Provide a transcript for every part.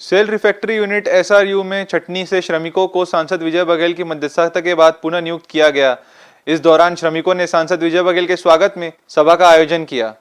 Cell refractory unit एसआरयू में छटनी से श्रमिकों को सांसद विजय बघेल की मध्यस्थता के बाद पुनः नियुक्त किया गया। इस दौरान श्रमिकों ने सांसद विजय बघेल के स्वागत में सभा का आयोजन किया।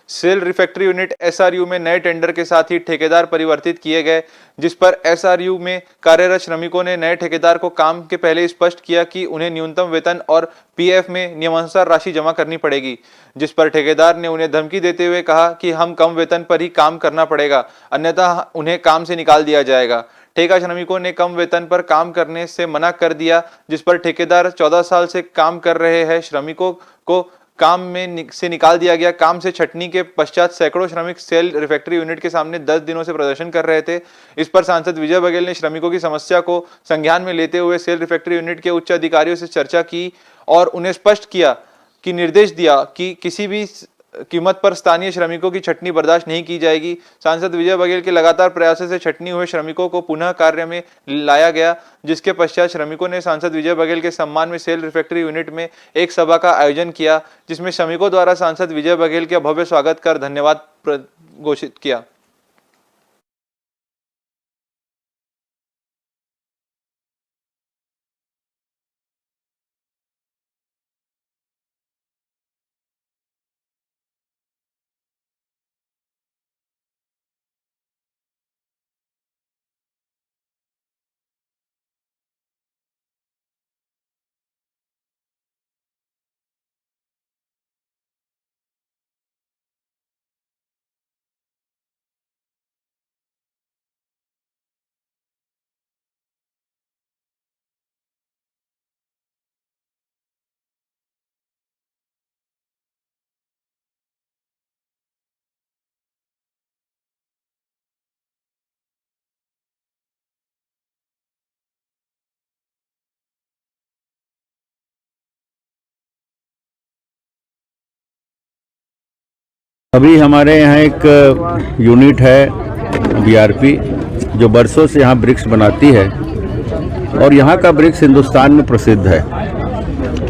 सेल रिफैक्ट्री यूनिट एसआरयू में नए टेंडर के साथ ही ठेकेदार परिवर्तित किए गए, जिस पर एसआरयू में कार्यरत श्रमिकों ने नए ठेकेदार को काम के पहले स्पष्ट किया कि उन्हें न्यूनतम वेतन और पीएफ में नियमानुसार राशि जमा करनी पड़ेगी, जिस पर ठेकेदार ने उन्हें धमकी देते हुए कहा कि हम कम वेतन पर ही काम करना पड़ेगा, अन्यथा उन्हें काम से निकाल दिया जाएगा। ठेका श्रमिकों ने कम वेतन पर काम करने से मना कर दिया, जिस पर ठेकेदार 14 साल से काम कर रहे हैं श्रमिकों को काम में से निकाल दिया गया। काम से छटनी के पश्चात सैकड़ों श्रमिक सेल रिफैक्ट्री यूनिट के सामने 10 दिनों से प्रदर्शन कर रहे थे। इस पर सांसद विजय बघेल ने श्रमिकों की समस्या को संज्ञान में लेते हुए सेल रिफैक्ट्री यूनिट के उच्च अधिकारियों से चर्चा की और उन्हें स्पष्ट किया कि निर्देश दिया कि किसी भी कीमत पर स्थानीय श्रमिकों की छटनी बर्दाश्त नहीं की जाएगी। सांसद विजय बघेल के लगातार प्रयासों से छटनी हुए श्रमिकों को पुनः कार्य में लाया गया, जिसके पश्चात श्रमिकों ने सांसद विजय बघेल के सम्मान में सेल रिफैक्ट्री यूनिट में एक सभा का आयोजन किया, जिसमें श्रमिकों द्वारा सांसद विजय बघेल का भव्य स्वागत कर धन्यवाद घोषित किया। अभी हमारे यहाँ एक यूनिट है बीआरपी, जो बरसों से यहाँ ब्रिक्स बनाती है और यहाँ का ब्रिक्स हिंदुस्तान में प्रसिद्ध है।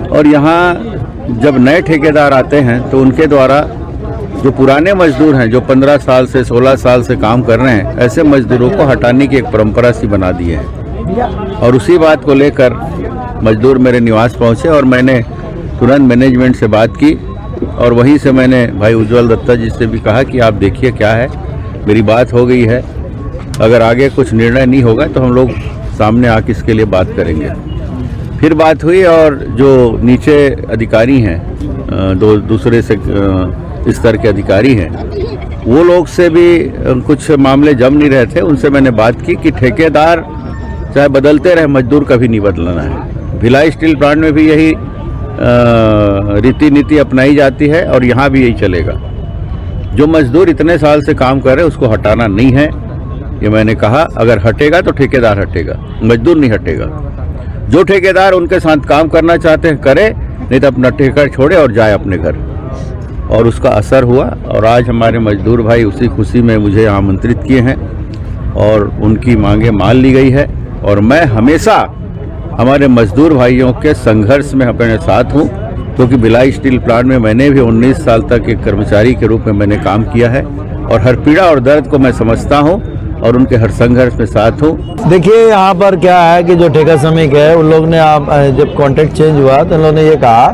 और यहाँ जब नए ठेकेदार आते हैं तो उनके द्वारा जो पुराने मजदूर हैं, जो 15 साल से 16 साल से काम कर रहे हैं, ऐसे मजदूरों को हटाने की एक परंपरा सी बना दी है। और उसी बात को लेकर मजदूर मेरे निवास पहुँचे और मैंने तुरंत मैनेजमेंट से बात की और वहीं से मैंने भाई उज्ज्वल दत्ता जी से भी कहा कि आप देखिए क्या है, मेरी बात हो गई है, अगर आगे कुछ निर्णय नहीं होगा तो हम लोग सामने आके इसके लिए बात करेंगे। फिर बात हुई और जो नीचे अधिकारी हैं, दूसरे से स्तर के अधिकारी हैं, वो लोग से भी कुछ मामले जम नहीं रहे थे। उनसे मैंने बात की कि ठेकेदार चाहे बदलते रहे, मजदूर कभी नहीं बदलना है। भिलाई स्टील प्लांट में भी यही रीति नीति अपनाई जाती है और यहाँ भी यही चलेगा। जो मजदूर इतने साल से काम कर रहे हैं उसको हटाना नहीं है, ये मैंने कहा। अगर हटेगा तो ठेकेदार हटेगा, मजदूर नहीं हटेगा। जो ठेकेदार उनके साथ काम करना चाहते हैं करे, नहीं तो अपना ठेका छोड़े और जाए अपने घर। और उसका असर हुआ और आज हमारे मजदूर भाई उसी खुशी में मुझे आमंत्रित किए हैं और उनकी मांगे मान ली गई है। और मैं हमेशा हमारे मजदूर भाइयों के संघर्ष में अपने साथ हूं, क्योंकि भिलाई स्टील प्लांट में मैंने भी 19 साल तक एक कर्मचारी के रूप में मैंने काम किया है और हर पीड़ा और दर्द को मैं समझता हूं और उनके हर संघर्ष में साथ हूं। देखिए यहाँ पर क्या है कि जो ठेका श्रमिक है उन लोग ने जब कॉन्ट्रैक्ट चेंज हुआ तो उन लोगों ने ये कहा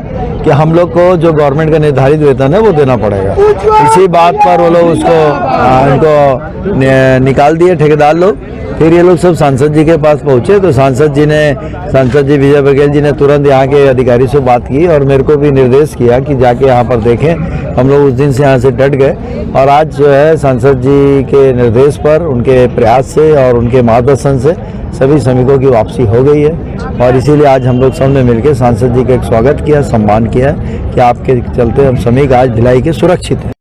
कि हम लोग को जो गवर्नमेंट का निर्धारित वेतन है वो देना पड़ेगा। इसी बात पर वो लोग उसको इनको निकाल दिए ठेकेदार लोग। फिर ये लोग सब सांसद जी के पास पहुंचे तो सांसद जी विजय बघेल जी ने तुरंत यहाँ के अधिकारी से बात की और मेरे को भी निर्देश किया कि जाके यहाँ पर देखें। हम लोग उस दिन से यहाँ से डट गए और आज जो है सांसद जी के निर्देश पर, उनके प्रयास से और उनके मार्गदर्शन से सभी श्रमिकों की वापसी हो गई है। और इसीलिए आज हम लोग सबने मिलकर सांसद जी का एक स्वागत किया, सम्मान किया कि आपके चलते हम श्रमिक आज भिलाई के सुरक्षित हैं।